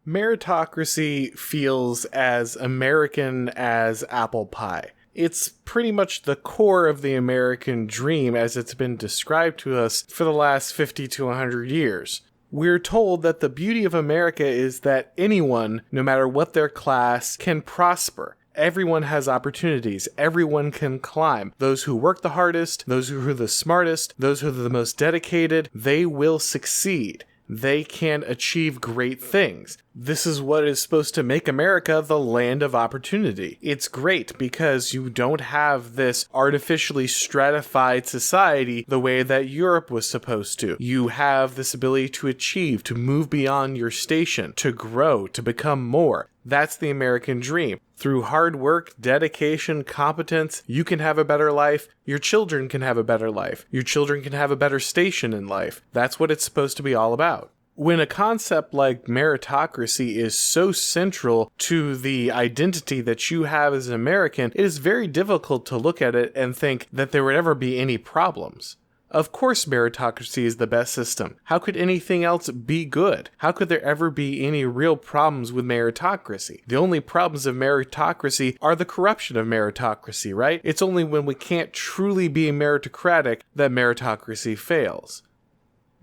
Meritocracy feels as American as apple pie. It's pretty much the core of the American dream as it's been described to us for the last 50 to 100 years. We're told that the beauty of America is that anyone, no matter what their class, can prosper. Everyone has opportunities. Everyone can climb. Those who work the hardest, those who are the smartest, those who are the most dedicated, they will succeed. They can achieve great things. This is what is supposed to make America the land of opportunity. It's great because you don't have this artificially stratified society the way that Europe was supposed to. You have this ability to achieve, to move beyond your station, to grow, to become more. That's the American dream. Through hard work, dedication, competence, you can have a better life. Your children can have a better life. Your children can have a better station in life. That's what it's supposed to be all about. When a concept like meritocracy is so central to the identity that you have as an American, it is very difficult to look at it and think that there would ever be any problems. Of course meritocracy is the best system. How could anything else be good? How could there ever be any real problems with meritocracy? The only problems of meritocracy are the corruption of meritocracy, right? It's only when we can't truly be meritocratic that meritocracy fails.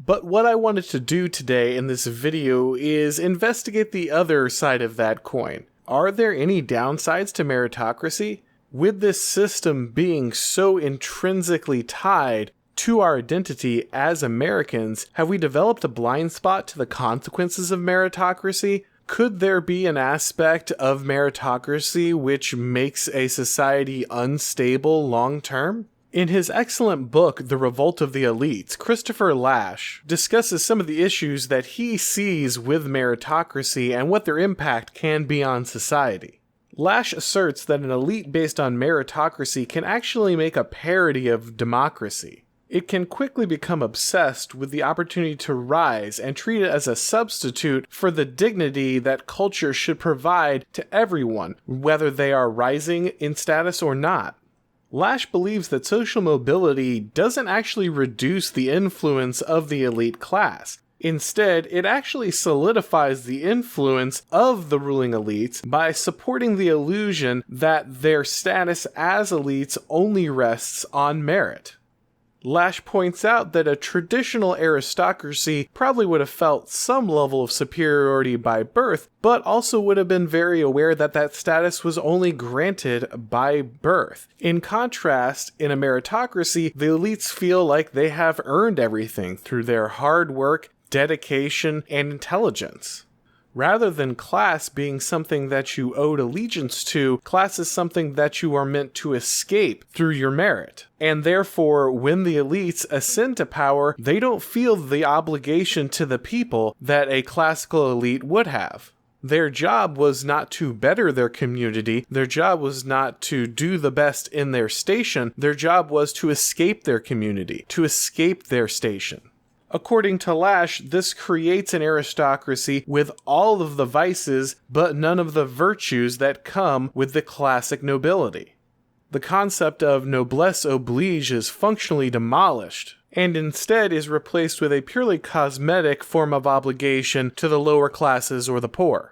But what I wanted to do today in this video is investigate the other side of that coin. Are there any downsides to meritocracy? With this system being so intrinsically tied to our identity as Americans, have we developed a blind spot to the consequences of meritocracy? Could there be an aspect of meritocracy which makes a society unstable long term? In his excellent book, The Revolt of the Elites, Christopher Lasch discusses some of the issues that he sees with meritocracy and what their impact can be on society. Lasch asserts that an elite based on meritocracy can actually make a parody of democracy. It can quickly become obsessed with the opportunity to rise and treat it as a substitute for the dignity that culture should provide to everyone, whether they are rising in status or not. Lasch believes that social mobility doesn't actually reduce the influence of the elite class. Instead, it actually solidifies the influence of the ruling elites by supporting the illusion that their status as elites only rests on merit. Lasch points out that a traditional aristocracy probably would have felt some level of superiority by birth, but also would have been very aware that that status was only granted by birth. In contrast, in a meritocracy, the elites feel like they have earned everything through their hard work, dedication, and intelligence. Rather than class being something that you owed allegiance to, class is something that you are meant to escape through your merit. And therefore, when the elites ascend to power, they don't feel the obligation to the people that a classical elite would have. Their job was not to better their community, their job was not to do the best in their station, their job was to escape their community, to escape their station. According to Lasch, this creates an aristocracy with all of the vices, but none of the virtues that come with the classic nobility. The concept of noblesse oblige is functionally demolished, and instead is replaced with a purely cosmetic form of obligation to the lower classes or the poor.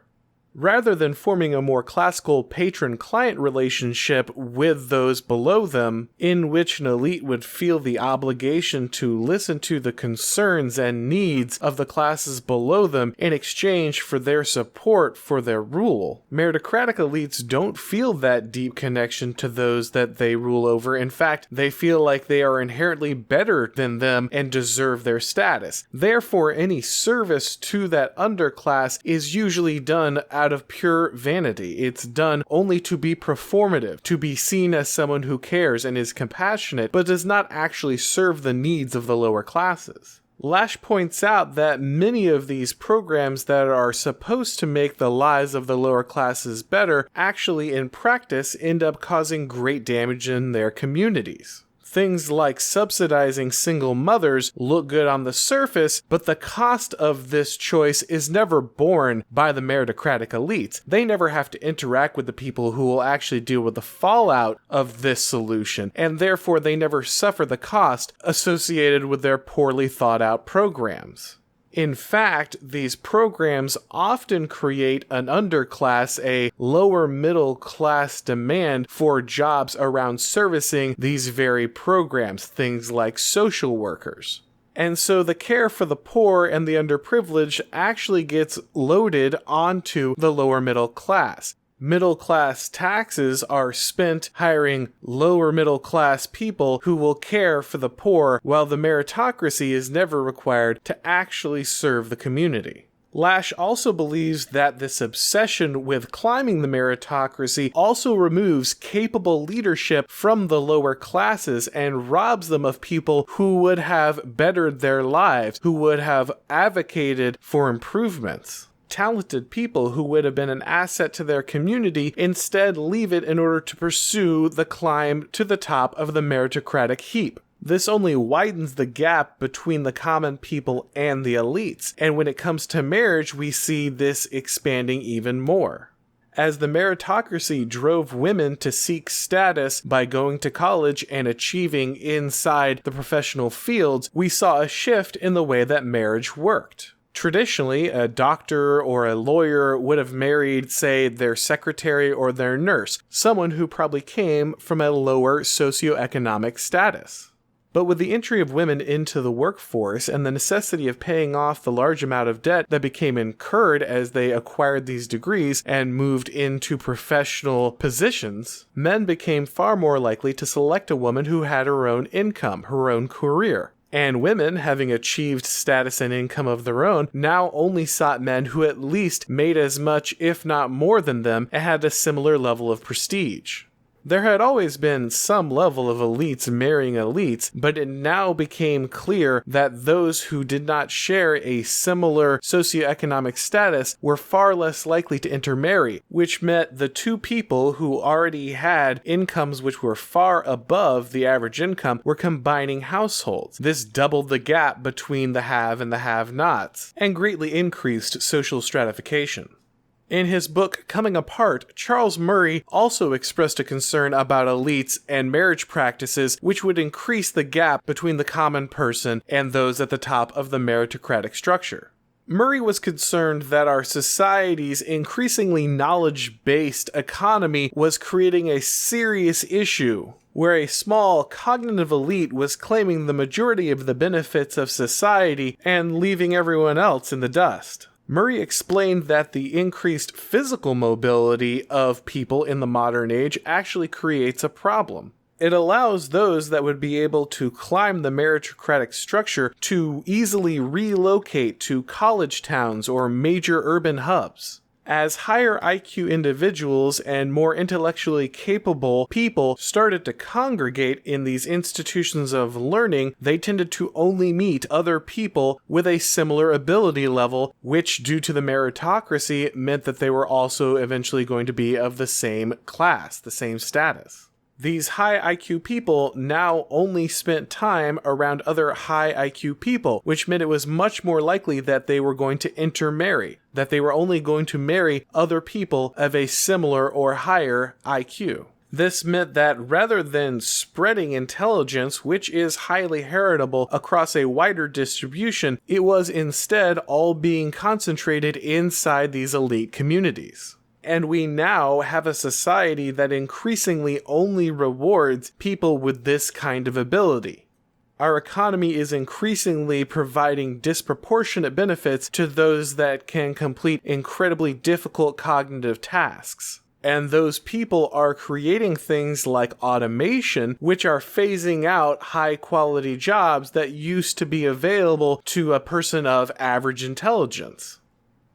Rather than forming a more classical patron-client relationship with those below them, in which an elite would feel the obligation to listen to the concerns and needs of the classes below them in exchange for their support for their rule, meritocratic elites don't feel that deep connection to those that they rule over. In fact, they feel like they are inherently better than them and deserve their status. Therefore, any service to that underclass is usually done out of pure vanity. It's done only to be performative, to be seen as someone who cares and is compassionate, but does not actually serve the needs of the lower classes. Lasch points out that many of these programs that are supposed to make the lives of the lower classes better actually in practice end up causing great damage in their communities. Things like subsidizing single mothers look good on the surface, but the cost of this choice is never borne by the meritocratic elites. They never have to interact with the people who will actually deal with the fallout of this solution, and therefore they never suffer the cost associated with their poorly thought out programs. In fact, these programs often create an underclass, a lower middle class demand for jobs around servicing these very programs, things like social workers. And so the care for the poor and the underprivileged actually gets loaded onto the lower middle class. Middle class taxes are spent hiring lower middle class people who will care for the poor, while the meritocracy is never required to actually serve the community. Lash also believes that this obsession with climbing the meritocracy also removes capable leadership from the lower classes and robs them of people who would have bettered their lives, who would have advocated for improvements. Talented people who would have been an asset to their community instead leave it in order to pursue the climb to the top of the meritocratic heap. This only widens the gap between the common people and the elites, and when it comes to marriage, we see this expanding even more. As the meritocracy drove women to seek status by going to college and achieving inside the professional fields, we saw a shift in the way that marriage worked. Traditionally, a doctor or a lawyer would have married, say, their secretary or their nurse, someone who probably came from a lower socioeconomic status. But with the entry of women into the workforce and the necessity of paying off the large amount of debt that became incurred as they acquired these degrees and moved into professional positions, men became far more likely to select a woman who had her own income, her own career. And women, having achieved status and income of their own, now only sought men who at least made as much, if not more than them, and had a similar level of prestige. There had always been some level of elites marrying elites, but it now became clear that those who did not share a similar socioeconomic status were far less likely to intermarry, which meant the two people who already had incomes which were far above the average income were combining households. This doubled the gap between the have and the have-nots, and greatly increased social stratification. In his book Coming Apart, Charles Murray also expressed a concern about elites and marriage practices which would increase the gap between the common person and those at the top of the meritocratic structure. Murray was concerned that our society's increasingly knowledge-based economy was creating a serious issue, where a small cognitive elite was claiming the majority of the benefits of society and leaving everyone else in the dust. Murray explained that the increased physical mobility of people in the modern age actually creates a problem. It allows those that would be able to climb the meritocratic structure to easily relocate to college towns or major urban hubs. As higher IQ individuals and more intellectually capable people started to congregate in these institutions of learning, they tended to only meet other people with a similar ability level, which, due to the meritocracy, meant that they were also eventually going to be of the same class, the same status. These high IQ people now only spent time around other high IQ people, which meant it was much more likely that they were going to intermarry, that they were only going to marry other people of a similar or higher IQ. This meant that rather than spreading intelligence, which is highly heritable across a wider distribution, it was instead all being concentrated inside these elite communities. And we now have a society that increasingly only rewards people with this kind of ability. Our economy is increasingly providing disproportionate benefits to those that can complete incredibly difficult cognitive tasks. And those people are creating things like automation, which are phasing out high-quality jobs that used to be available to a person of average intelligence.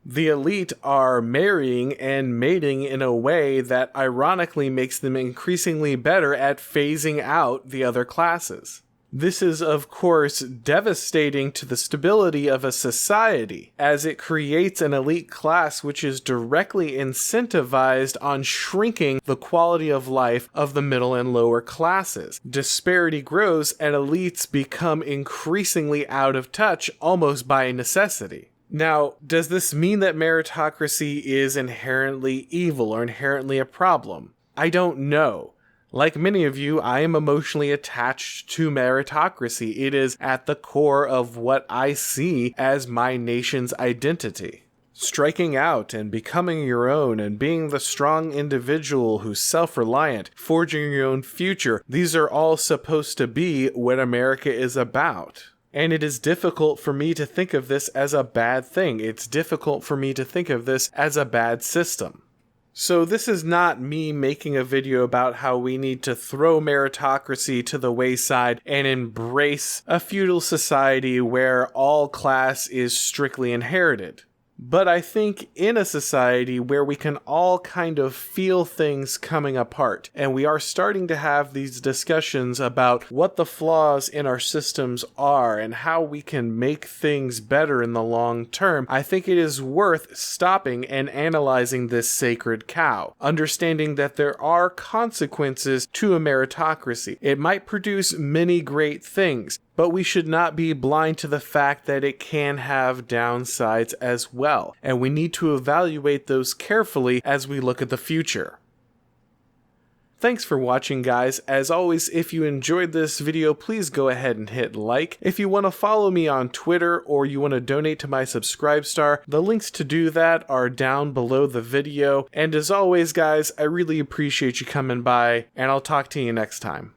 The elite are marrying and mating in a way that ironically makes them increasingly better at phasing out the other classes. This is, of course, devastating to the stability of a society, as it creates an elite class which is directly incentivized on shrinking the quality of life of the middle and lower classes. Disparity grows and elites become increasingly out of touch almost by necessity. Now, does this mean that meritocracy is inherently evil or inherently a problem? I don't know. Like many of you, I am emotionally attached to meritocracy. It is at the core of what I see as my nation's identity. Striking out and becoming your own and being the strong individual who's self-reliant, forging your own future, these are all supposed to be what America is about. And it is difficult for me to think of this as a bad thing. It's difficult for me to think of this as a bad system. So this is not me making a video about how we need to throw meritocracy to the wayside and embrace a feudal society where all class is strictly inherited. But I think in a society where we can all kind of feel things coming apart, and we are starting to have these discussions about what the flaws in our systems are and how we can make things better in the long term, I think it is worth stopping and analyzing this sacred cow, understanding that there are consequences to a meritocracy. It might produce many great things, but we should not be blind to the fact that it can have downsides as well, and we need to evaluate those carefully as we look at the future. Thanks for watching, guys. As always, if you enjoyed this video, please go ahead and hit like. If you want to follow me on Twitter or you want to donate to my Subscribestar, the links to do that are down below the video. And as always, guys, I really appreciate you coming by, and I'll talk to you next time.